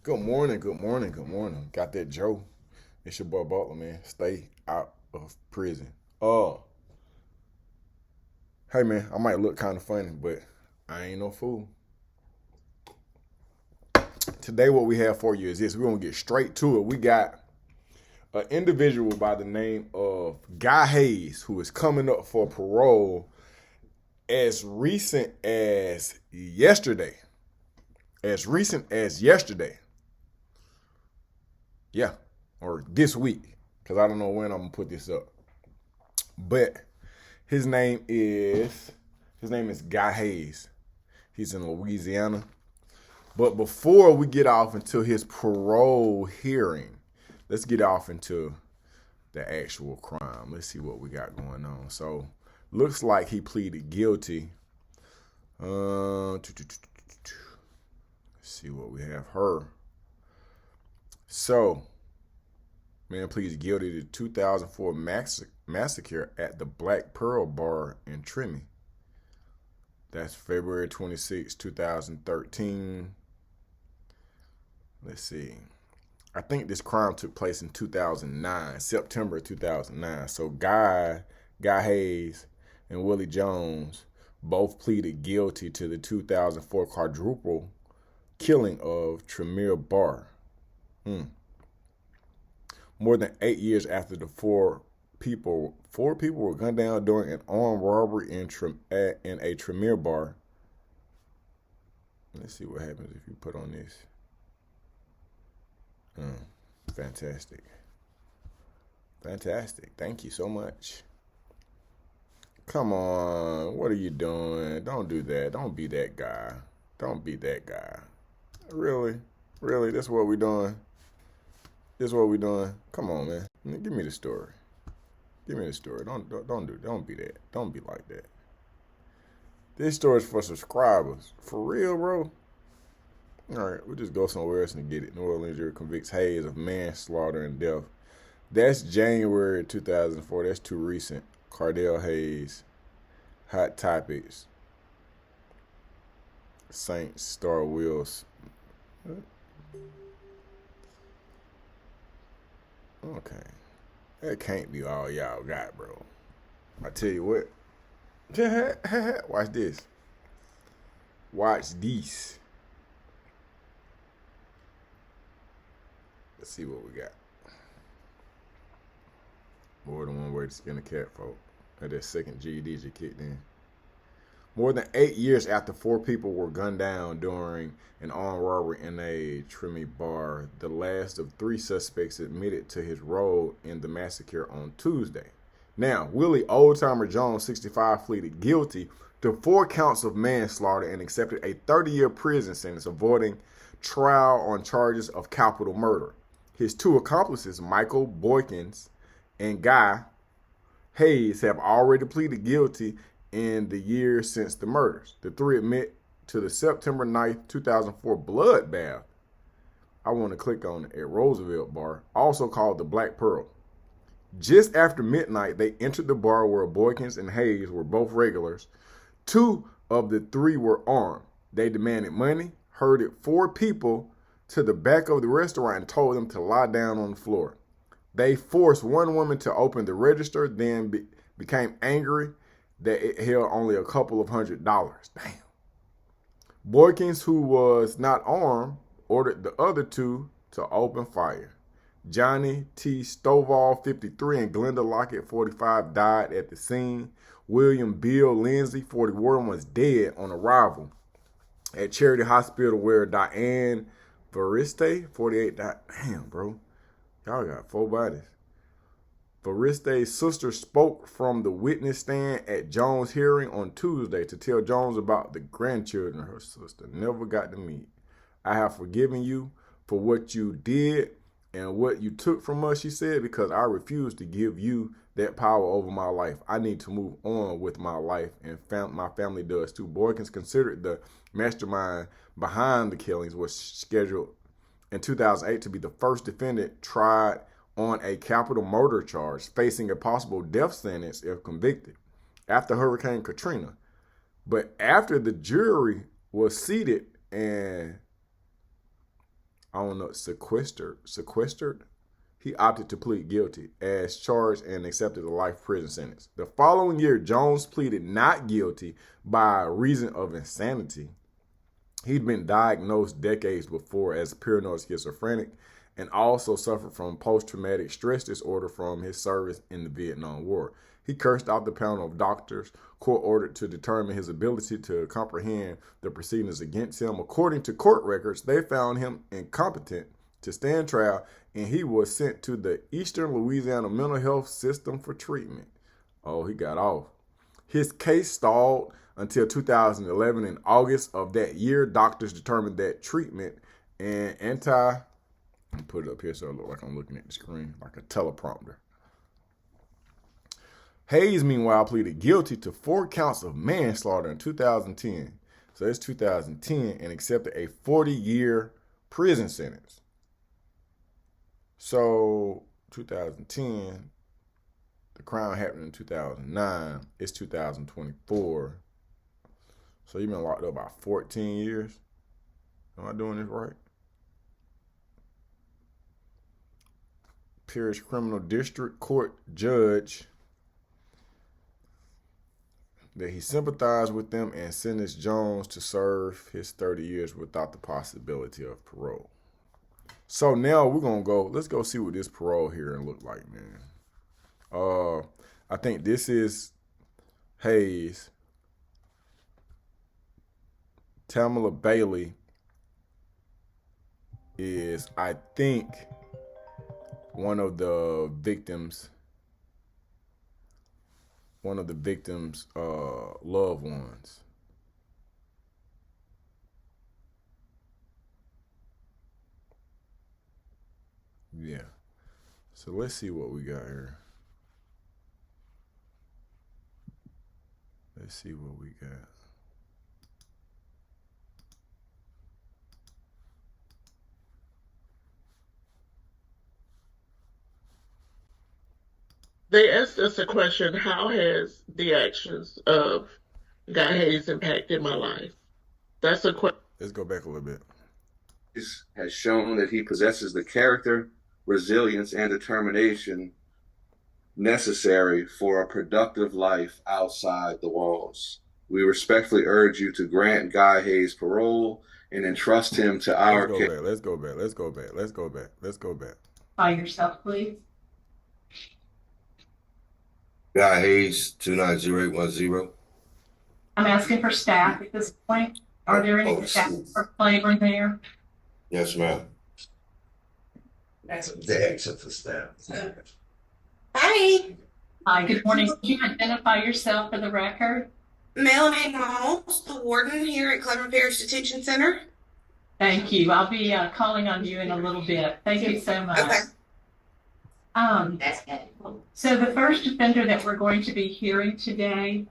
Good morning, good morning, good morning. Got that Joe. It's your boy Butler, man. Stay out of prison. Hey man, I might look kind of funny, but I ain't no fool. Today, what we have for you is this. We're gonna get straight to it. We got an individual by the name of Guy Hayes who is coming up for parole as recent as yesterday. As recent as yesterday. Yeah, or this week, because I don't know when I'm gonna put this up. But his name is Guy Hayes. He's in Louisiana. But before we get off into his parole hearing, let's get off into the actual crime. Let's see what we got going on. So, looks like he pleaded guilty. Let's see what we have. So, man pleads guilty to 2004 massacre at the Black Pearl Bar in Tremy. That's February 26, 2013. Let's see. I think this crime took place in 2009, September 2009. So Guy Hayes and Willie Jones both pleaded guilty to the 2004 quadruple killing of Tremere Bar. More than 8 years after the four people were gunned down during an armed robbery in a Tremere bar. Let's see what happens if you put on this. Fantastic. Thank you so much. Come on. What are you doing? Don't do that. Don't be that guy. Really? That's what we're doing? Come on, man. Give me the story. Don't be that. Don't be like that. This story is for subscribers. For real, bro. All right, we'll just go somewhere else and get it. New Orleans jury convicts Hayes of manslaughter and death. That's January 2004. That's too recent. Cardell Hayes. Hot Topics. Saints Star Wheels. Okay. That can't be all y'all got, bro. I tell you what. Watch this. Let's see what we got. More than one way to skin a cat, folk. That second GED just kicked in. More than 8 years after four people were gunned down during an armed robbery in a Tremy bar, the last of three suspects admitted to his role in the massacre on Tuesday. Now, Willie Oldtimer Jones, 65, pleaded guilty to 4 counts of manslaughter and accepted a 30-year prison sentence, avoiding trial on charges of capital murder. His 2 accomplices, Michael Boykins and Guy Hayes, have already pleaded guilty in the years since the murders. The 3 admit to the September 9th, 2004 bloodbath. I want to click on it at Roosevelt Bar, also called the Black Pearl. Just after midnight, they entered the bar where Boykins and Hayes were both regulars. 2 of the 3 were armed. They demanded money, herded 4 people to the back of the restaurant and told them to lie down on the floor. They forced one woman to open the register, then became angry that it held only a couple of $100. Damn. Boykins, who was not armed, ordered the other 2 to open fire. Johnny T. Stovall, 53, and Glenda Lockett, 45, died at the scene. William Bill Lindsay, 41, was dead on arrival at Charity Hospital, where Diane Variste, 48, died. Damn, bro. Y'all got 4 bodies. Variste's sister spoke from the witness stand at Jones' hearing on Tuesday to tell Jones about the grandchildren her sister never got to meet. I have forgiven you for what you did and what you took from us, she said, because I refuse to give you that power over my life. I need to move on with my life, and my family does too. Boykins, considered the mastermind behind the killings, was scheduled in 2008 to be the first defendant tried on a capital murder charge, facing a possible death sentence if convicted after Hurricane Katrina. But after the jury was seated and I don't know, sequestered. He opted to plead guilty as charged and accepted a life prison sentence. The following year, Jones pleaded not guilty by reason of insanity. He'd been diagnosed decades before as paranoid schizophrenic and also suffered from post-traumatic stress disorder from his service in the Vietnam War. He cursed out the panel of doctors, court ordered to determine his ability to comprehend the proceedings against him. According to court records, they found him incompetent to stand trial, and he was sent to the Eastern Louisiana Mental Health System for treatment. Oh, he got off. His case stalled until 2011. In August of that year, doctors determined that treatment and let me put it up here so it looks like I'm looking at the screen, like a teleprompter. Hayes, meanwhile, pleaded guilty to 4 counts of manslaughter in 2010. So it's 2010, and accepted a 40-year prison sentence. So 2010, the crime happened in 2009. It's 2024. So you've been locked up about 14 years. Am I doing this right? Parish Criminal District Court judge that he sympathized with them and sentenced Jones to serve his 30 years without the possibility of parole. So now we're gonna go. Let's go see what this parole hearing look like, man. I think this is Hayes. Tamala Bailey is, I think, one of the victims' loved ones. Yeah. So let's see what we got here. Let's see what we got. They asked us a question: how has the actions of Guy Hayes impacted my life? That's a question. Let's go back a little bit. This has shown that he possesses the character, resilience, and determination necessary for a productive life outside the walls. We respectfully urge you to grant Guy Hayes parole and entrust him to our care. Let's go back. By yourself, please. Guy Hayes, 290810. I'm asking for staff at this point. Are there any staff for flavor there? Yes, ma'am. That's the exit for staff. Hi, Hi, good morning. Could you identify yourself for the record? Melanie Malls, the warden here at Cleveland Parish Detention Center. Thank you. I'll be calling on you in a little bit. Thank you so much. Okay. So the first offender that we're going to be hearing today,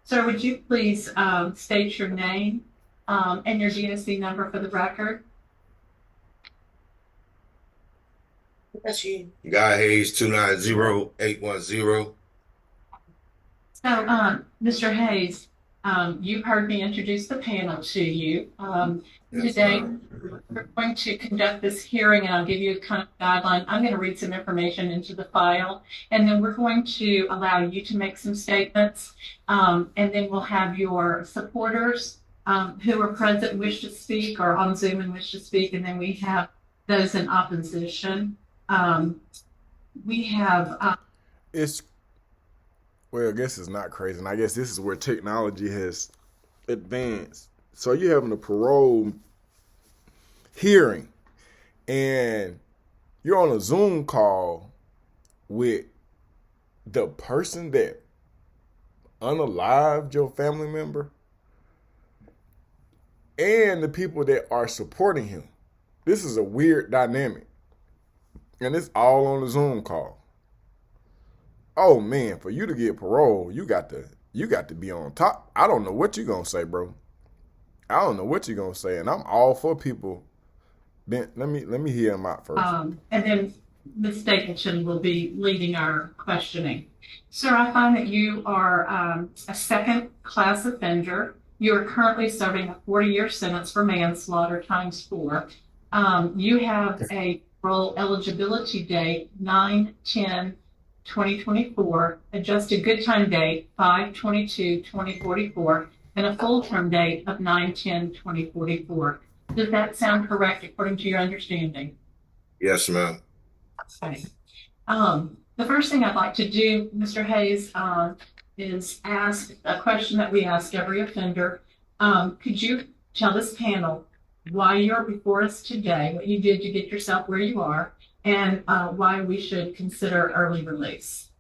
sir, would you please state your name and your DSC number for the record? That's you. Guy Hayes, 290810. So, Mr. Hayes, you've heard me introduce the panel to you. Today, we're going to conduct this hearing, and I'll give you a kind of guideline. I'm going to read some information into the file, and then we're going to allow you to make some statements, and then we'll have your supporters who are present and wish to speak, or on Zoom and wish to speak, and then we have those in opposition. We have... Well, I guess it's not crazy, and I guess this is where technology has advanced. So you're having a parole hearing, and you're on a Zoom call with the person that unalived your family member and the people that are supporting him. This is a weird dynamic, and it's all on the Zoom call. Oh man, for you to get parole, you got to be on top. I don't know what you're gonna say, bro. I don't know what you're gonna say, and I'm all for people. Ben, let me hear him out first. And then Ms. Stapleton will be leading our questioning. Sir, I find that you are a second-class offender. You are currently serving a 40-year sentence for manslaughter ×4. You have a parole eligibility date 9/10/2024, adjusted good time date 5/22/2044, and a full term date of 9/10/2044. Does that sound correct according to your understanding? Yes, ma'am. Okay. The first thing I'd like to do, Mr. Hayes, is ask a question that we ask every offender. Could you tell this panel why you're before us today, what you did to get yourself where you are, and why we should consider early release?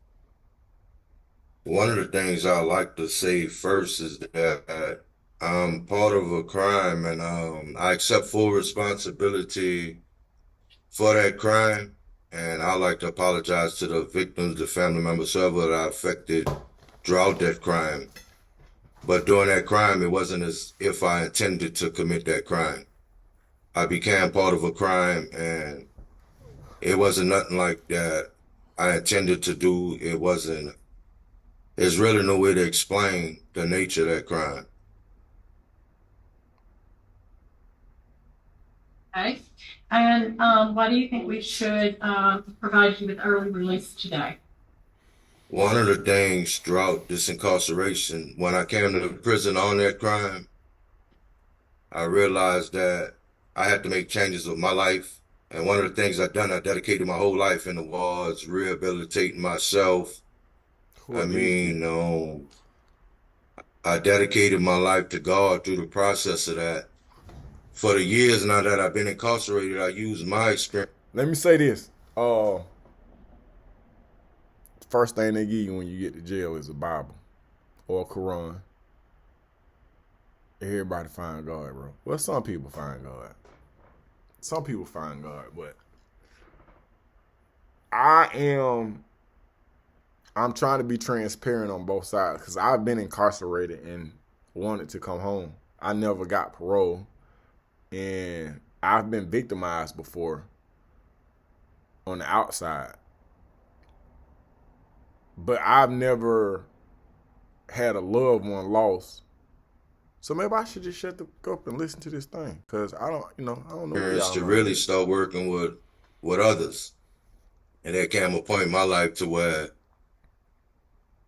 One of the things I like to say first is that I'm part of a crime, and I accept full responsibility for that crime. And I like to apologize to the victims, the family members, whoever that affected throughout that crime. But during that crime, it wasn't as if I intended to commit that crime. I became part of a crime, and it wasn't nothing like that I intended to do. There's really no way to explain the nature of that crime. Okay. And why do you think we should provide you with early release today? One of the things throughout this incarceration, when I came to the prison on that crime, I realized that I had to make changes with my life. And one of the things I dedicated my whole life in was rehabilitating myself. I dedicated my life to God through the process of that. For the years now that I've been incarcerated, I used my experience. Let me say this. First thing they give you when you get to jail is a Bible or a Quran. Everybody find God, bro. Well, some people find God. Some people find God, but I'm trying to be transparent on both sides because I've been incarcerated and wanted to come home. I never got parole, and I've been victimized before on the outside. But I've never had a loved one lost. So maybe I should just shut the up and listen to this thing, because I don't know. To really start working with others. And there came a point in my life to where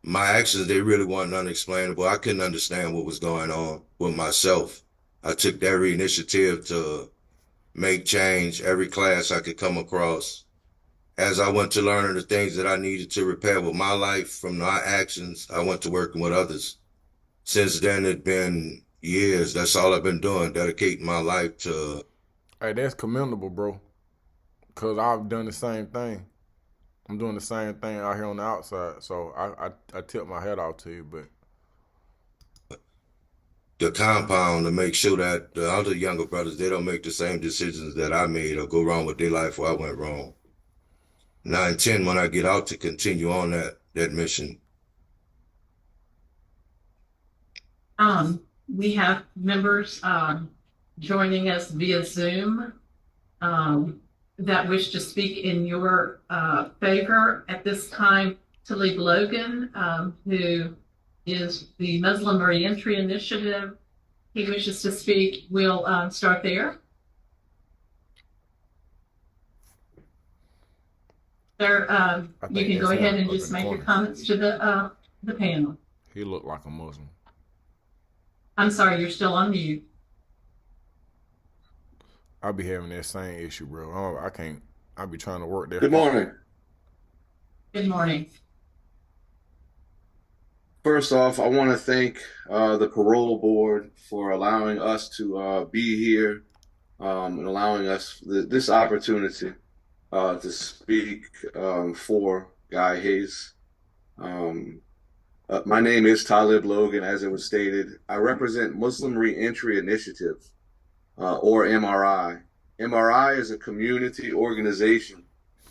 my actions, they really weren't unexplainable. I couldn't understand what was going on with myself. I took every initiative to make change, every class I could come across. As I went to learning the things that I needed to repair with my life from my actions, I went to working with others. Since then, it's been years. That's all I've been doing, dedicating my life to. Hey, that's commendable, bro. Because I've done the same thing. I'm doing the same thing out here on the outside. So I tip my hat off to you, but the compound to make sure that the other younger brothers, they don't make the same decisions that I made or go wrong with their life where I went wrong. And I intend when I get out to continue on that mission. We have members joining us via Zoom that wish to speak in your favor. At this time, Talib Logan, who is the Muslim Reentry Initiative, he wishes to speak. We'll start there. Sir, you can go ahead and just make your comments to the panel. He looked like a Muslim. I'm sorry, you're still on mute. I be having that same issue, bro. I can't. I be trying to work there. Good morning. Good morning. First off, I want to thank the parole board for allowing us to be here and allowing us this opportunity to speak for Guy Hayes. My name is Talib Logan, as it was stated. I represent Muslim Reentry Initiative, or MRI. MRI is a community organization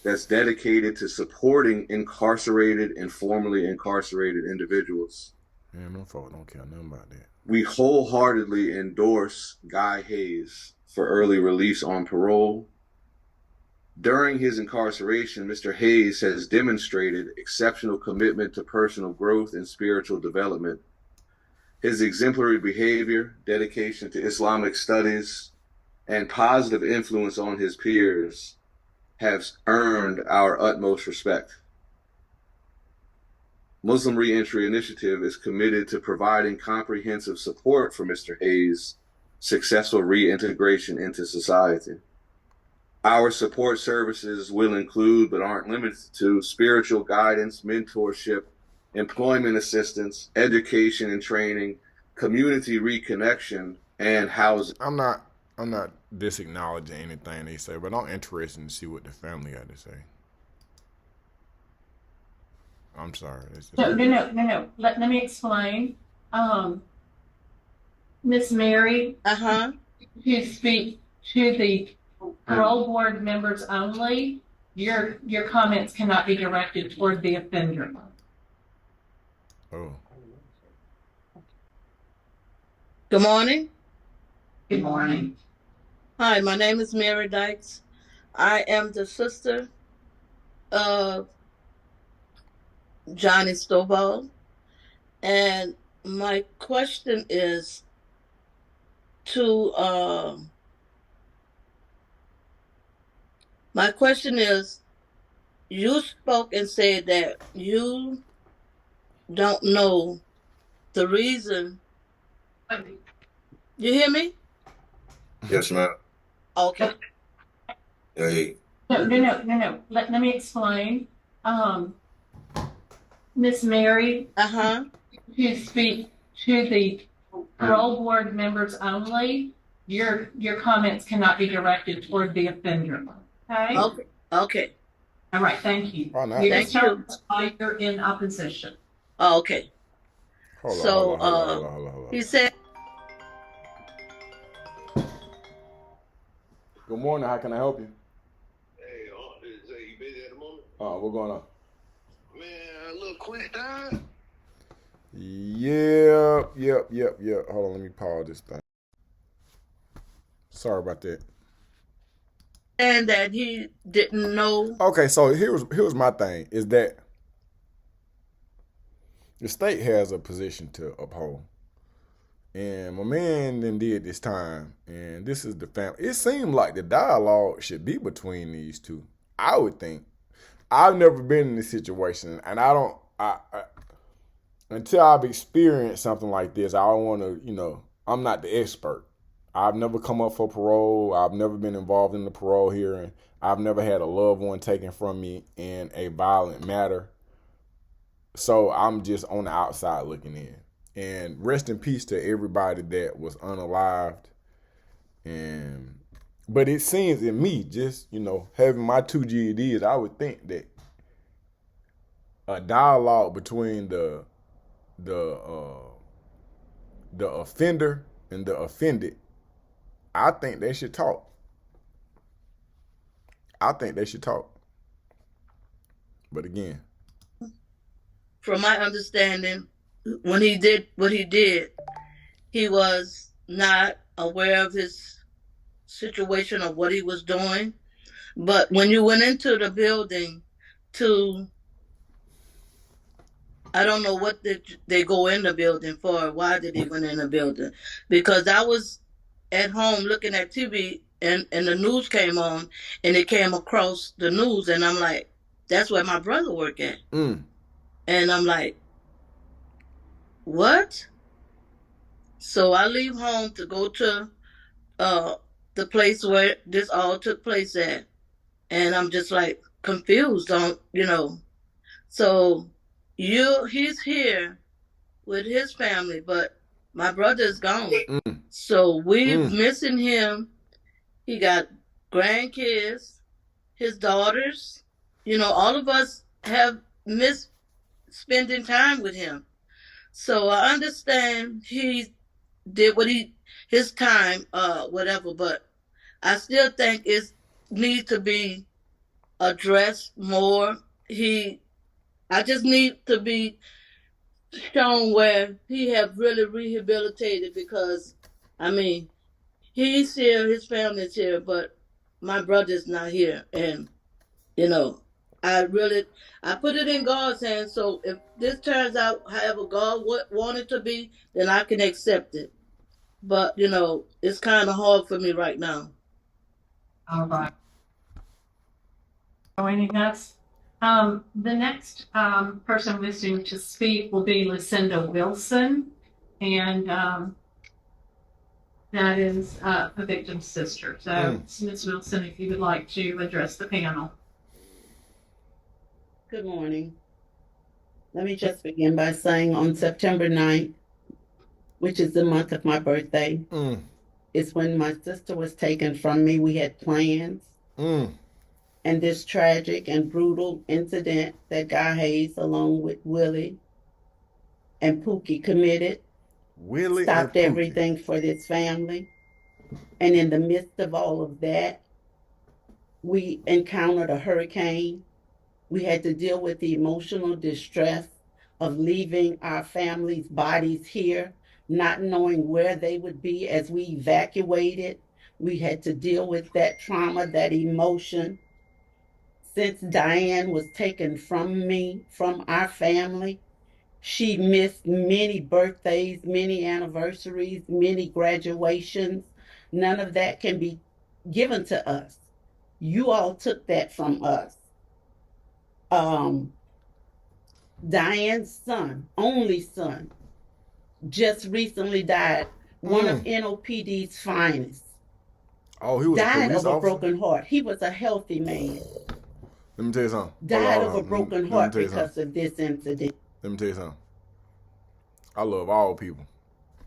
that's dedicated to supporting incarcerated and formerly incarcerated individuals. Man, no folk don't care nothing about that. We wholeheartedly endorse Guy Hayes for early release on parole. During his incarceration, Mr. Hayes has demonstrated exceptional commitment to personal growth and spiritual development. His exemplary behavior, dedication to Islamic studies, and positive influence on his peers have earned our utmost respect. Muslim Reentry Initiative is committed to providing comprehensive support for Mr. Hayes' successful reintegration into society. Our support services will include, but aren't limited to, spiritual guidance, mentorship, employment assistance, education and training, community reconnection, and housing. I'm not disacknowledging anything they say, but I'm interested to see what the family got to say. I'm sorry. No. Let me explain. Miss Mary, to speak to the parole board members only, your comments cannot be directed toward the offender. Oh. Good morning. Good morning. Hi, my name is Mary Dykes. I am the sister of Johnny Stovall. And my question is you spoke and said that you don't know the reason. You hear me? Yes, ma'am. Okay. Hey. No. Let me explain. Miss Mary, to speak to the parole board members only, your comments cannot be directed toward the offender. Okay? Okay. All right, thank you. Oh, no. Thank you. Why you're in opposition. Okay. Hold on. He said. Good morning. How can I help you? Hey, you busy at the moment? What's going on? Man, look, Quint died. Yep. Hold on, let me pause this thing. Sorry about that. And that he didn't know. Okay, so here's my thing, is that the state has a position to uphold. And my man then did this time, and this is the family. It seemed like the dialogue should be between these two. I would think. I've never been in this situation, and until I've experienced something like this, I don't want to, I'm not the expert. I've never come up for parole. I've never been involved in the parole hearing. I've never had a loved one taken from me in a violent matter. So I'm just on the outside looking in. And rest in peace to everybody that was unalived. But it seems in me, just, having my 2 GEDs, I would think that a dialogue between the offender and the offended, I think they should talk. But again, from my understanding, when he did what he did, he was not aware of his situation or what he was doing. But when you went into the building I don't know what did they go in the building for. Why did he went in the building? Because I was at home looking at TV and the news came on and it came across the news and I'm like, that's where my brother worked at. And I'm like, what? So I leave home to go to the place where this all took place at. And I'm just like confused on, So he's here with his family, but my brother is gone. So we're missing him. He got grandkids, his daughters. All of us have missed spending time with him. So I understand he did his time, whatever, but I still think it needs to be addressed more. I just need to be shown where he have really rehabilitated because, he's here, his family's here, but my brother's not here. And, I put it in God's hands. So if this turns out however God wanted to be, then I can accept it. But, it's kind of hard for me right now. All right. Joining us. The next person wishing to speak will be Lucinda Wilson, and that is a victim's sister. So, Ms. Wilson, if you would like to address the panel. Good morning. Let me just begin by saying on September 9th, which is the month of my birthday, is when my sister was taken from me. We had plans. And this tragic and brutal incident that Guy Hayes, along with Willie and Pookie, committed, stopped everything for this family. And in the midst of all of that, we encountered a hurricane. We had to deal with the emotional distress of leaving our family's bodies here, not knowing where they would be as we evacuated. We had to deal with that trauma, that emotion. Since Diane was taken from me, from our family, she missed many birthdays, many anniversaries, many graduations. None of that can be given to us. You all took that from us. Diane's son, only son, just recently died. One of NOPD's finest. Oh, he was died a police of a officer? broken heart. He was a healthy man. Let me tell you something. Died of a broken heart because of this incident. Let me tell you something. I love all people.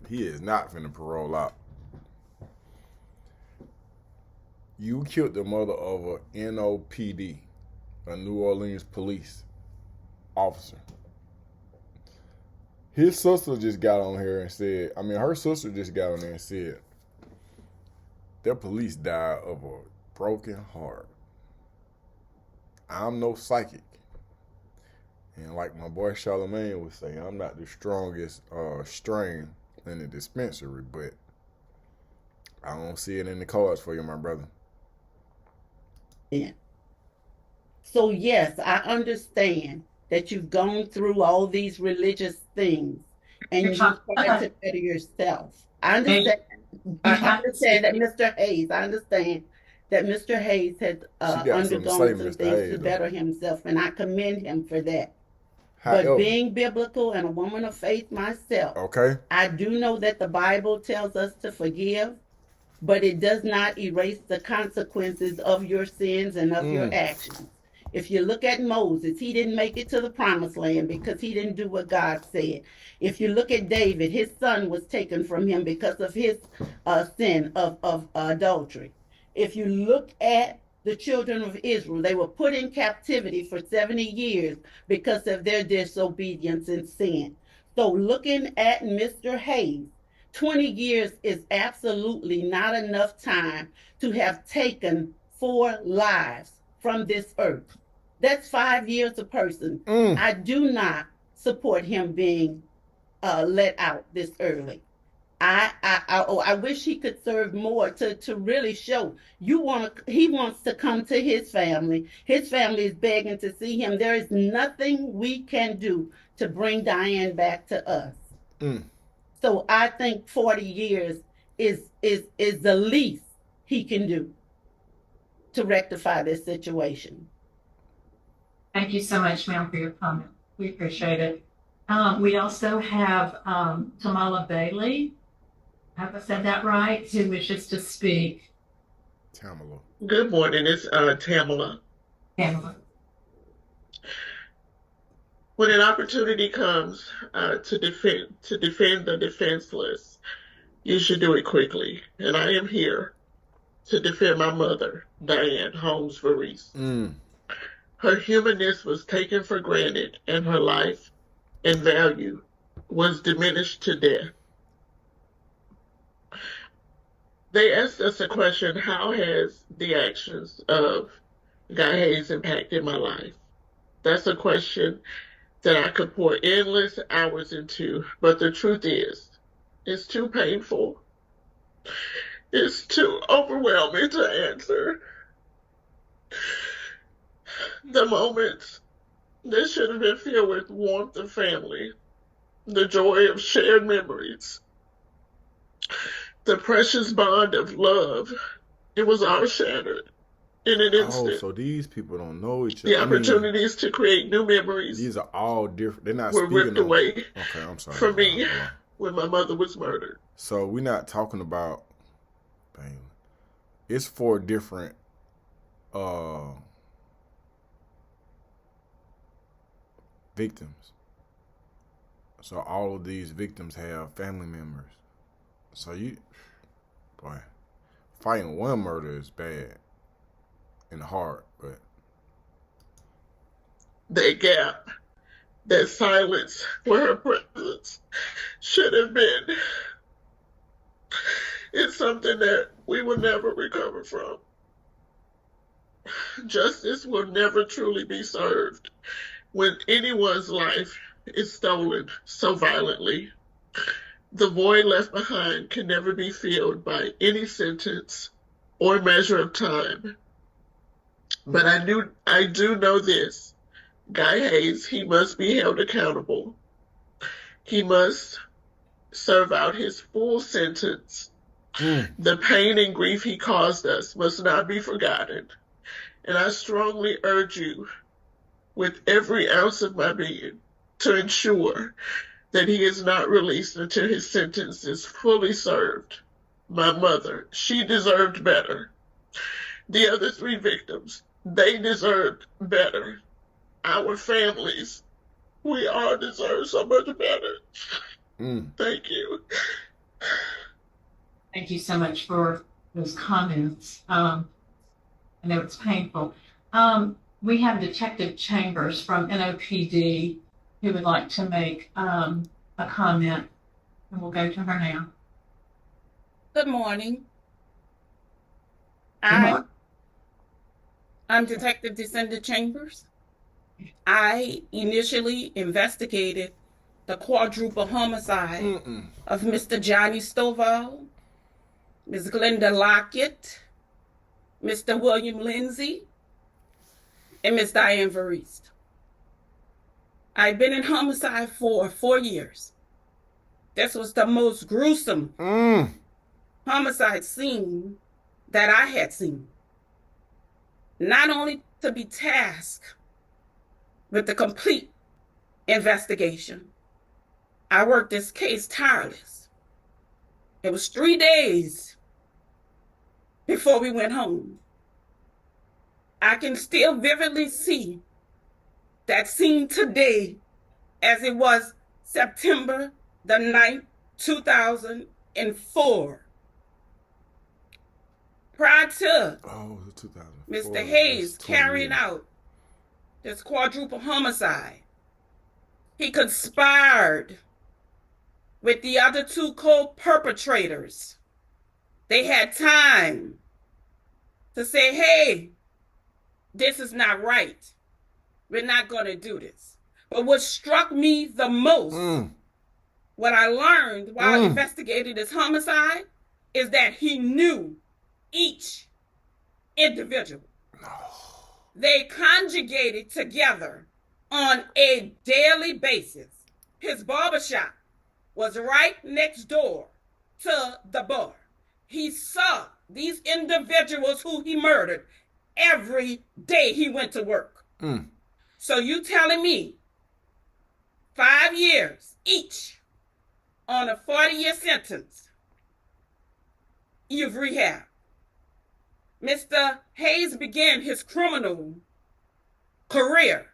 He is not finna parole out. You killed the mother of a NOPD, a New Orleans police officer. His sister just got on here and said, her sister just got on there and said, their police died of a broken heart. I'm no psychic. And like my boy Charlemagne would say, I'm not the strongest strain in the dispensary, but I don't see it in the cards for you, my brother. Yeah. So yes, I understand that you've gone through all these religious things and you try to better yourself. I understand that Mr. Hayes, has undergone some things to better himself, and I commend him for that. But being biblical and a woman of faith myself, I do know that the Bible tells us to forgive, but it does not erase the consequences of your sins and of your actions. If you look at Moses, he didn't make it to the promised land because he didn't do what God said. If you look at David, his son was taken from him because of his sin of adultery. If you look at the children of Israel, they were put in captivity for 70 years because of their disobedience and sin. So looking at Mr. Hayes, 20 years is absolutely not enough time to have taken 4 lives from this earth. That's 5 years a person. I do not support him being let out this early. I wish he could serve more to really show he wants to come to his family. His family is begging to see him. There is nothing we can do to bring Diane back to us. So I think 40 years is the least he can do to rectify this situation. Thank you so much, ma'am, for your comment. We appreciate it. We also have Tamala Bailey. Have I said that right? Who wishes to speak? Tamala. Good morning. It's Tamala. Tamala. When an opportunity comes to defend the defenseless, you should do it quickly. And I am here to defend my mother, Diane Holmes Varese. Her humanness was taken for granted, and her life and value was diminished to death. They asked us a question: how has the actions of Guy Hayes impacted my life? That's a question that I could pour endless hours into, but the truth is, it's too painful. It's too overwhelming to answer. The moments that should have been filled with warmth of family, the joy of shared memories, the precious bond of love It was all shattered in an instant. Oh, so these people don't know each other. The opportunities to create new memories. These are all different. They're not were ripped away. Okay, I'm sorry. From me when my mother was murdered. So we're not talking about. Bang. It's 4 different. Victims. So all of these victims have family members. So fighting one murder is bad and hard, but that gap, that silence where her presence should have been, it's something that we will never recover from. Justice will never truly be served when anyone's life is stolen so violently. The void left behind can never be filled by any sentence or measure of time. But I do know this. Guy Hayes, he must be held accountable. He must serve out his full sentence. The pain and grief he caused us must not be forgotten. And I strongly urge you, with every ounce of my being, to ensure that he is not released until his sentence is fully served. My mother, she deserved better. The other 3 victims, they deserved better. Our families, we all deserve so much better. Thank you. Thank you so much for those comments. I know it's painful. We have Detective Chambers from NOPD who would like to make a comment, and we'll go to her now. Good morning. I'm Detective Descendant Chambers. I initially investigated the quadruple homicide of Mr. Johnny Stovall, Ms. Glenda Lockett, Mr. William Lindsay, and Ms. Diane Veriste. I've been in homicide for 4 years. This was the most gruesome homicide scene that I had seen. Not only to be tasked with the complete investigation, I worked this case tireless. It was 3 days before we went home. I can still vividly see that scene today as it was September the 9th, 2004. Prior to Mr. Hayes carrying out this quadruple homicide, he conspired with the other 2 co-perpetrators. They had time to say, hey, this is not right. We're not going to do this. But what struck me the most, what I learned while investigating this homicide, is that he knew each individual. They conjugated together on a daily basis. His barbershop was right next door to the bar. He saw these individuals who he murdered every day he went to work. So you telling me 5 years each on a 40-year sentence, you've rehabbed. Mr. Hayes began his criminal career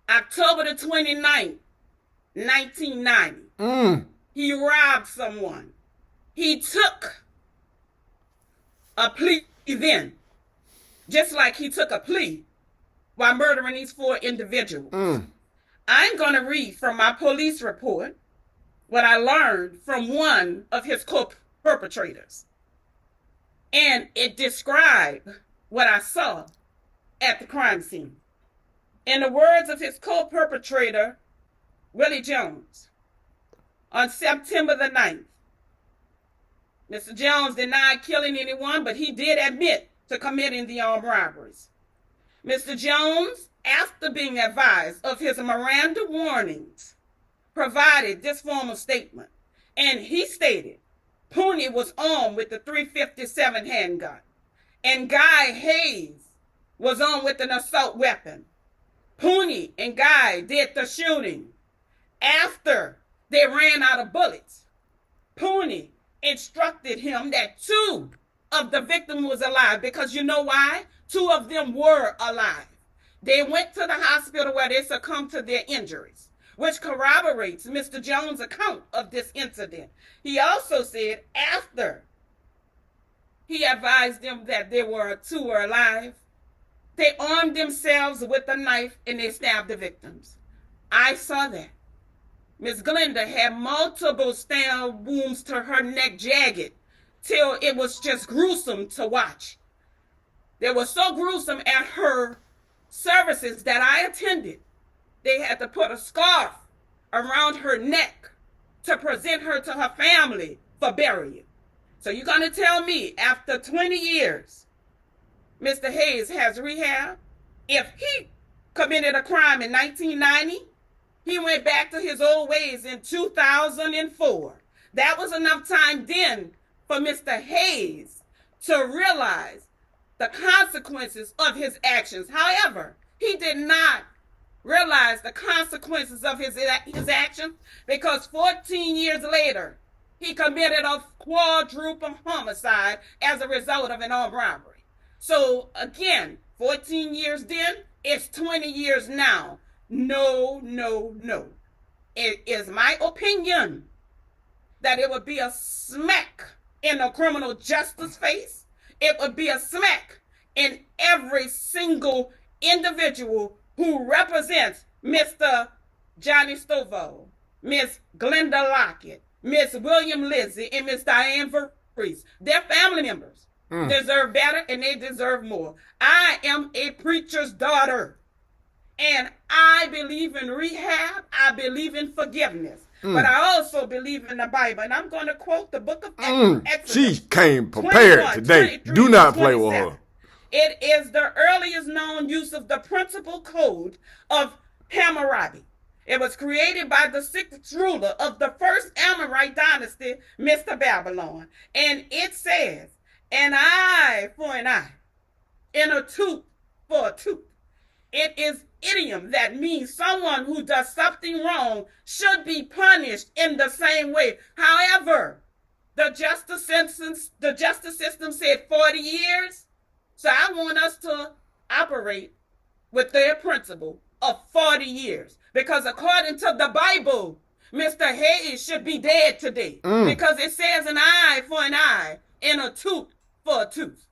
October the 29th, 1990. He robbed someone. He took a plea then, just like he took a plea while murdering these 4 individuals. I'm going to read from my police report what I learned from one of his co-perpetrators. And it described what I saw at the crime scene. In the words of his co-perpetrator, Willie Jones, on September the 9th, Mr. Jones denied killing anyone, but he did admit to committing the armed robberies. Mr. Jones, after being advised of his Miranda warnings, provided this formal statement. And he stated Pooney was armed with the .357 handgun, and Guy Hayes was armed with an assault weapon. Pooney and Guy did the shooting. After they ran out of bullets, Pooney instructed him that 2 of the victims was alive, because you know why? 2 of them were alive. They went to the hospital where they succumbed to their injuries, which corroborates Mr. Jones' account of this incident. He also said after he advised them that 2 were alive, they armed themselves with a knife and they stabbed the victims. I saw that. Miss Glenda had multiple stab wounds to her neck, jagged, till it was just gruesome to watch. They were so gruesome at her services that I attended. They had to put a scarf around her neck to present her to her family for burial. So you're going to tell me after 20 years, Mr. Hayes has rehab? If he committed a crime in 1990, he went back to his old ways in 2004. That was enough time then for Mr. Hayes to realize the consequences of his actions. However, he did not realize the consequences of his actions, because 14 years later, he committed a quadruple homicide as a result of an armed robbery. So again, 14 years then, it's 20 years now. No. It is my opinion that it would be a smack in the criminal justice face. It would be a smack in every single individual who represents Mr. Johnny Stovall, Miss Glenda Lockett, Miss William Lizzie, and Miss Diane Verrees. Their family members deserve better, and they deserve more. I am a preacher's daughter, and I believe in rehab. I believe in forgiveness. But I also believe in the Bible. And I'm going to quote the book of Exodus. She came prepared today. Do not play with her. It is the earliest known use of the principal code of Hammurabi. It was created by the 6th ruler of the first Amorite dynasty, Mr. Babylon. And it says, an eye for an eye, and a tooth for a tooth. It is idiom that means someone who does something wrong should be punished in the same way. However, the justice system said 40 years. So I want us to operate with their principle of 40 years. Because according to the Bible, Mr. Hayes should be dead today. Because it says an eye for an eye and a tooth for a tooth.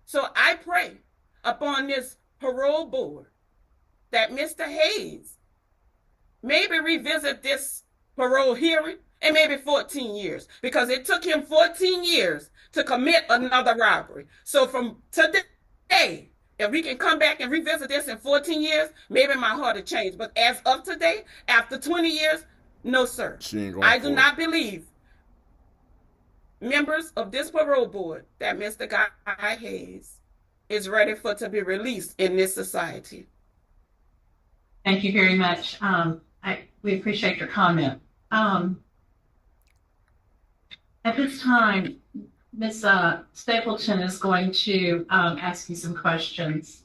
So I pray upon this parole board that Mr. Hayes maybe revisit this parole hearing in maybe 14 years, because it took him 14 years to commit another robbery. So from today, if we can come back and revisit this in 14 years, maybe my heart will change. But as of today, after 20 years, no, sir. I do not believe, members of this parole board, that Mr. Guy Hayes is ready to be released in this society. Thank you very much. We appreciate your comment. At this time, Ms. Stapleton is going to ask you some questions.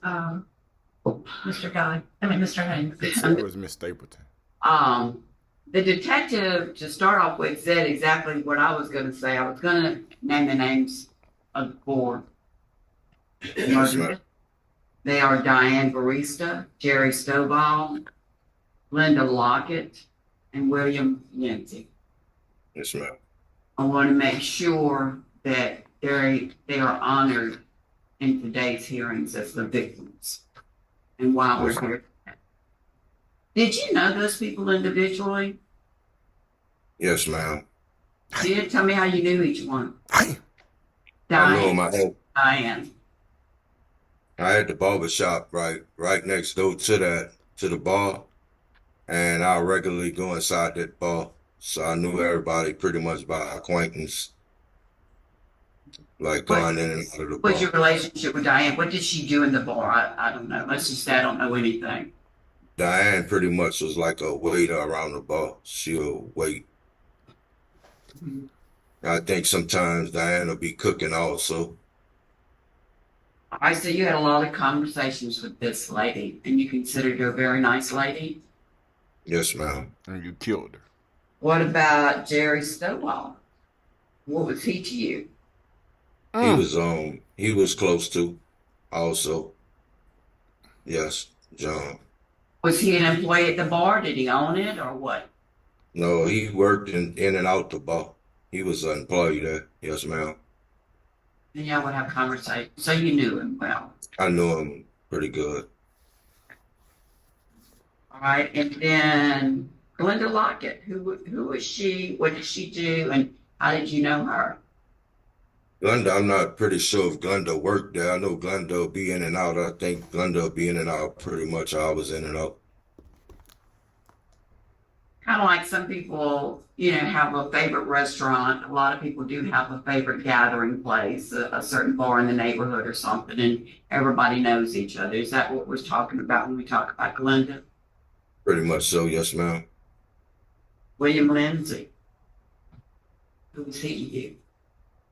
Mr. Haynes. It was Miss Stapleton. The detective, to start off with, said exactly what I was going to say. I was going to name the names of the 4 murderers. They are Diane Barista, Jerry Stovall, Linda Lockett, and William Lindsay. Yes, ma'am. I want to make sure that they are honored in today's hearings as the victims. And while we're here, did you know those people individually? Yes, ma'am. You didn't tell me how you knew each one. I know them. Diane. I had the barber shop right next door to the bar, and I regularly go inside that bar, so I knew everybody pretty much by acquaintance, like going in and out of the bar. What's your relationship with Diane? What did she do in the bar? I don't know. Let's just say I don't know anything. Diane pretty much was like a waiter around the bar. She'll wait. I think sometimes Diane will be cooking also. I see you had a lot of conversations with this lady, and you considered her a very nice lady. Yes, ma'am. And you killed her. What about Jerry Stowell? What was he to you? He was close to also. Yes, John. Was he an employee at the bar? Did he own it or what? No, he worked in and out the bar. He was an employee there. Yes, ma'am. And y'all would have conversations. So you knew him well. I knew him pretty good. All right. And then Glenda Lockett, who was she? What did she do? And how did you know her? Glenda, I'm not pretty sure if Glenda worked there. I know Glenda will be in and out. I think Glenda will be in and out pretty much. I was in and out. Kind of like some people, you know, have a favorite restaurant. A lot of people do have a favorite gathering place, a certain bar in the neighborhood or something, and everybody knows each other. Is that what we're talking about when we talk about Glenda? Pretty much so, yes, ma'am. William Lindsay. Who was he to you?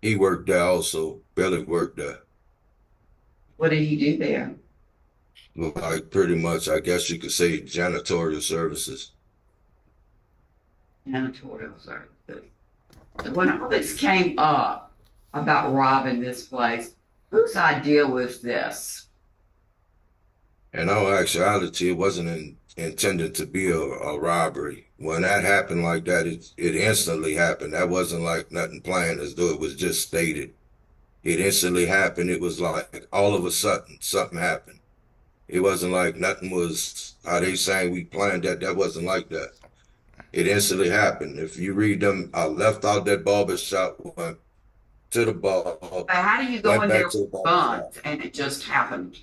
He worked there also. Billy worked there. What did he do there? Like pretty much, I guess you could say janitorial services. Janitorial services. When all this came up about robbing this place, whose idea was this? In all actuality, it wasn't intended to be a robbery. When that happened like that, it instantly happened. That wasn't like nothing planned as though it was just stated. It instantly happened. It was like all of a sudden something happened. It wasn't like nothing was, how they saying we planned that. That wasn't like that. It instantly happened. If you read them, I left out that barber shop, went to the bar. But how do you go in there with guns and it just happened?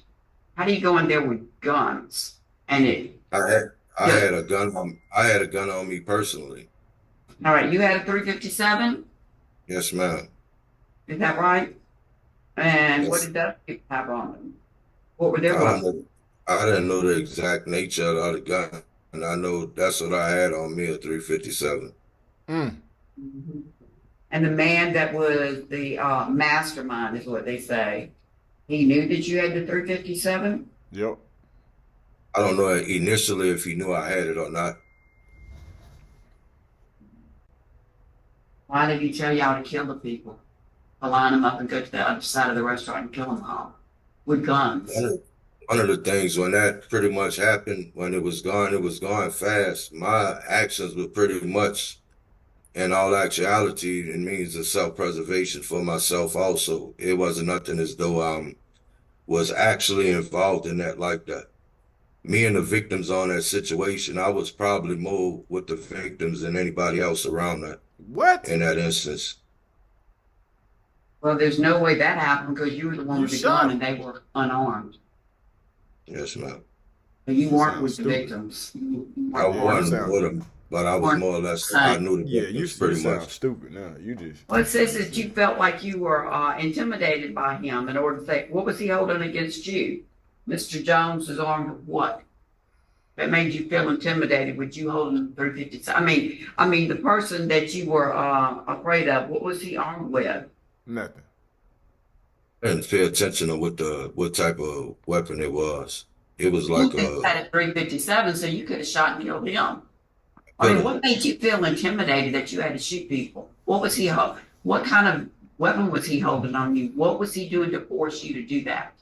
How do you go in there with guns and it? I had a gun on me personally. All right, you had a 357? Yes, ma'am. Is that right? And yes. What did that have on them? What were their weapons? I didn't know the exact nature of the gun, and I know that's what I had on me, a 357. Mm-hmm. And the man that was the mastermind is what they say. He knew that you had the 357? Yep. I don't know initially if he knew I had it or not. Why did he tell y'all to kill the people? To line them up and go to the other side of the restaurant and kill them all with guns? One of the things when that pretty much happened, when it was gone fast. My actions were pretty much, in all actuality, it means of self-preservation for myself also. It wasn't nothing as though I was actually involved in that like that. Me and the victims on that situation, I was probably more with the victims than anybody else around that. What? In that instance. Well, there's no way that happened because you were the one with the gun and they were unarmed. Yes, ma'am. You weren't with the victims. I wasn't with them, but I was more or less, I knew the victims pretty much. Stupid now. You just. Well, it says that you felt like you were intimidated by him in order to say, what was he holding against you? Mr. Jones is armed with what? That made you feel intimidated with you holding 357. I mean, the person that you were afraid of, what was he armed with? Nothing. I didn't pay attention to what type of weapon it was. It was like a 357, so you could have shot and killed him. I mean, what made you feel intimidated that you had to shoot people? What was he? What kind of weapon was he holding on you? What was he doing to force you to do that?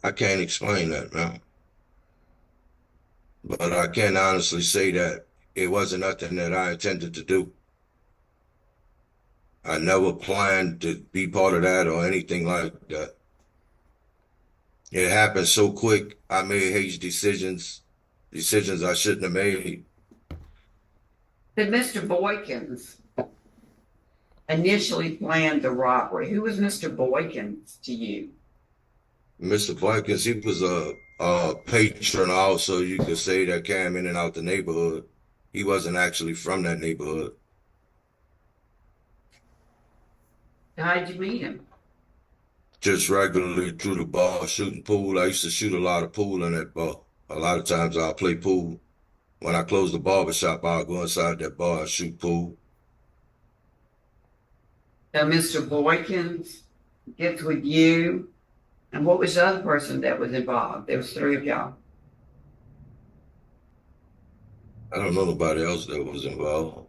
I can't explain that, man. But I can honestly say that it wasn't nothing that I intended to do. I never planned to be part of that or anything like that. It happened so quick. I made hasty decisions I shouldn't have made. Did Mr. Boykins initially planned the robbery? Who was Mr. Boykins to you? Mr. Boykins, he was a patron also, you could say, that came in and out the neighborhood. He wasn't actually from that neighborhood. How did you meet him? Just regularly through the bar, shooting pool. I used to shoot a lot of pool in that bar. A lot of times I'll play pool. When I close the barber shop, I'll go inside that bar and shoot pool. So Mr. Boykins gets with you, and what was the other person that was involved? There was 3 of y'all. I don't know nobody else that was involved.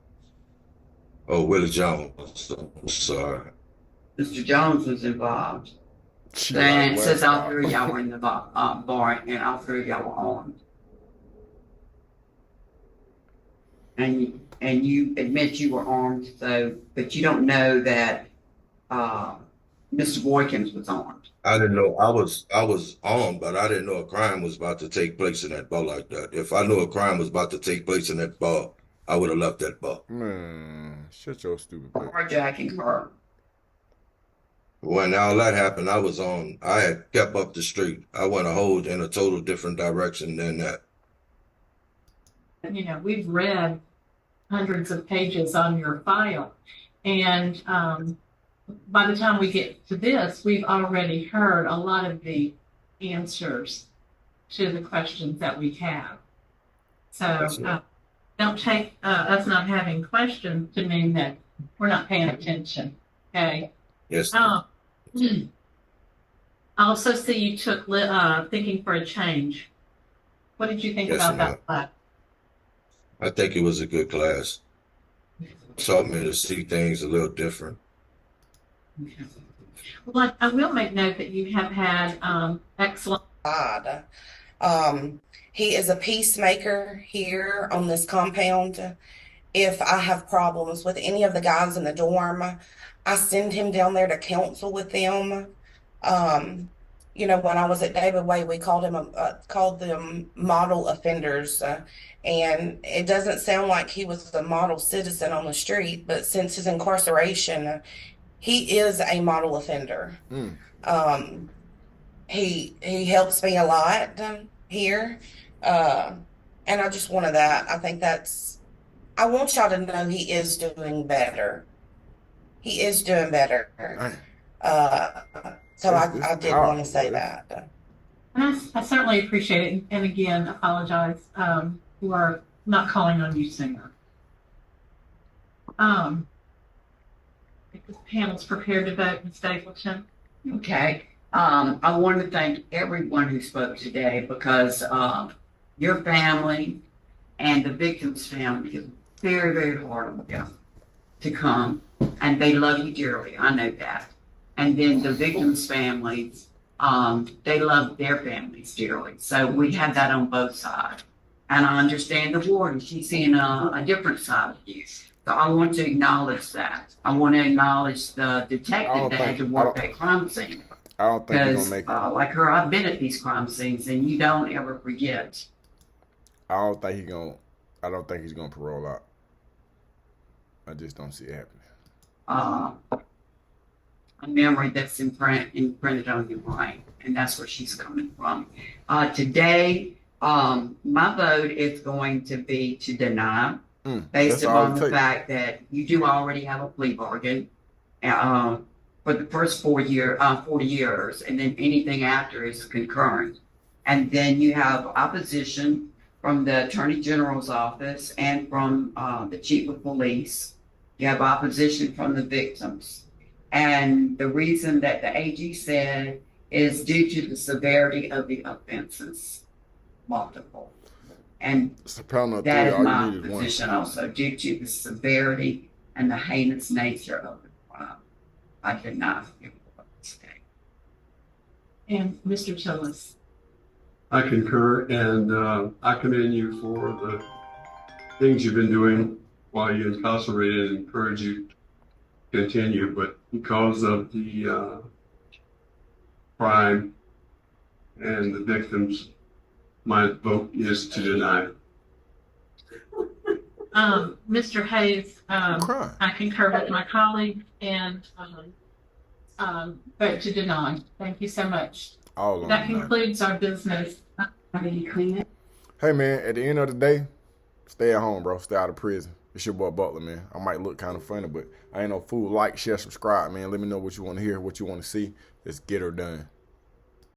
Oh, Willie Jones. I'm sorry. Mr. Jones was involved. And since all 3 of y'all were in the bar, and all 3 of y'all were armed. And you admit you were armed, so, but you don't know that Mr. Boykins was armed. I didn't know I was armed, but I didn't know a crime was about to take place in that bar like that. If I knew a crime was about to take place in that bar, I would have left that bar. Man, shut your stupid face. Carjacking her. When all that happened, I had kept up the street. I went in a total different direction than that. You know, we've read hundreds of pages on your file, and by the time we get to this, we've already heard a lot of the answers to the questions that we have. So don't take us not having questions to mean that we're not paying attention. Okay. Yes. I also see you took Thinking for a Change. What did you think about that class? I think it was a good class. Taught me to see things a little different. Okay. Well, I will make note that you have had excellent. God. He is a peacemaker here on this compound. If I have problems with any of the guys in the dorm, I send him down there to counsel with them. You know, when I was at David Way, we called them model offenders. And it doesn't sound like he was a model citizen on the street, but since his incarceration, he is a model offender. He helps me a lot here. And I just wanted that. I think I want y'all to know he is doing better. He is doing better. So I did want to say that. And I certainly appreciate it. And again, apologize for not calling on you sooner. If this panel's prepared to vote, Ms. Stapleton. Okay. I want to thank everyone who spoke today because your family and the victim's family is very, very hard on them to come, and they love you dearly. I know that. And then the victim's families, they love their families dearly. So we have that on both sides. And I understand the warden, she's seeing a different side of you. So I want to acknowledge that. I want to acknowledge the detective that had to work that crime scene. I don't think he's gonna make it. Like her, I've been at these crime scenes, and you don't ever forget. I don't think he's gonna parole out. I just don't see it happening. A memory that's imprinted on your brain, and that's where she's coming from. Today, my vote is going to be to deny, based upon the fact that you do already have a plea bargain for the first 40 years, and then anything after is concurrent. And then you have opposition from the Attorney General's office and from the Chief of Police. You have opposition from the victims. And the reason that the AG said is due to the severity of the offenses, multiple. And that is my position also, due to the severity and the heinous nature of the crime. I did not give a mistake. And Mr. Tillis. I concur, and I commend you for the things you've been doing while you're incarcerated and encourage you to continue. But because of the crime and the victims, my vote is to deny. Mr. Hayes, I concur with my colleague and vote to deny. Thank you so much. That concludes our business. Hey man, at the end of the day, stay at home, bro. Stay out of prison. It's your boy Butler, man. I might look kind of funny, but I ain't no fool. Like, share, subscribe, man. Let me know what you want to hear, what you want to see. Let's get her done.